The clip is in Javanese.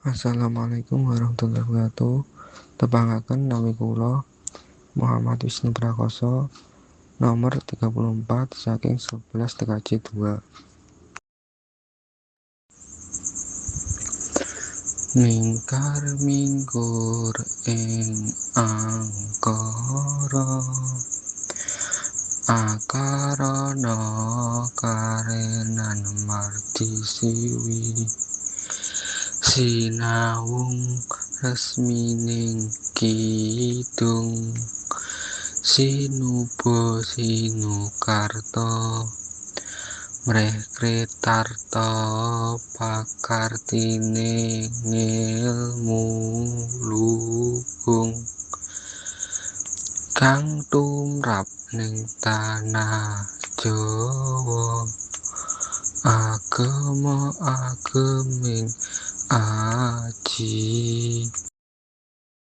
Assalamualaikum warahmatullahi wabarakatuh. Tepangaken nami kula Muhammad Wisnu Prakoso, nomor 34 saking 11 TKJ 2. Mingkar minggur ing angkara, akarana karenan mardi siwi, sinawung resmining kidung, sinuba sinukarta, mreh kretarta pakartine ngilmu luhung, kang tumrap ning tanah Jawa, agama ageming aji.